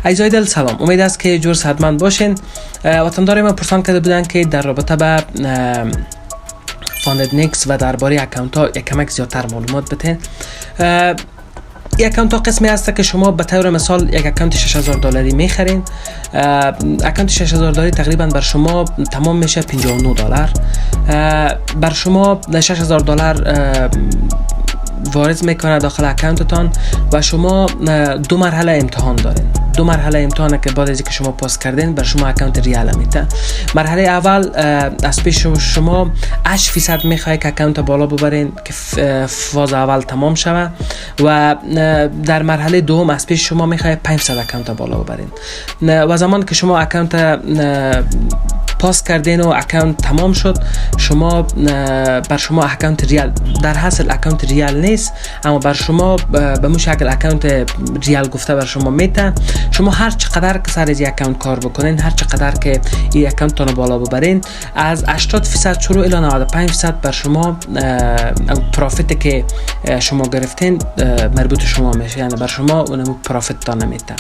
عزیزای دل سلام، امید است که جور صحتمند باشین. وطندار ما پرسان کرده بودن که در رابطه به فاندد نیکس و درباره اکانت ها یک کمک زیادتر معلومات بتین. یک اکانت ها قسمی هست که شما به طور مثال یک اکانت $6000 میخرین. اکانت $6000 تقریبا بر شما تمام میشه $59. بر شما $6000 وارد میکنه داخل اکانتتان و شما دو مرحله امتحان دارین. دو مرحله امتحانه که بعد از اینکه شما پاس کردین بر شما اکانت ریال میده. مرحله اول از پیش شما 8% میخواد که اکانت بالا ببرین که فاز اول تمام شوه و در مرحله دوم از پیش شما میخواد 5% اکانت بالا ببرین و زمان که شما اکانت پاس کردین و اکانت تمام شد، شما بر شما اکانت ریال در حاصل اکانت ریال نیست، اما بر شما به مو شکل اکانت ریال گفته بر شما میته. شما هر چقدر که سر از این اکانت کار بکنین، هر چقدر که این اکانت تون بالا ببرین، از 80% شروع الی 95% بر شما پروفیت که شما گرفتین مربوط شما میشه، یعنی بر شما اون پروفیت تا نمیته.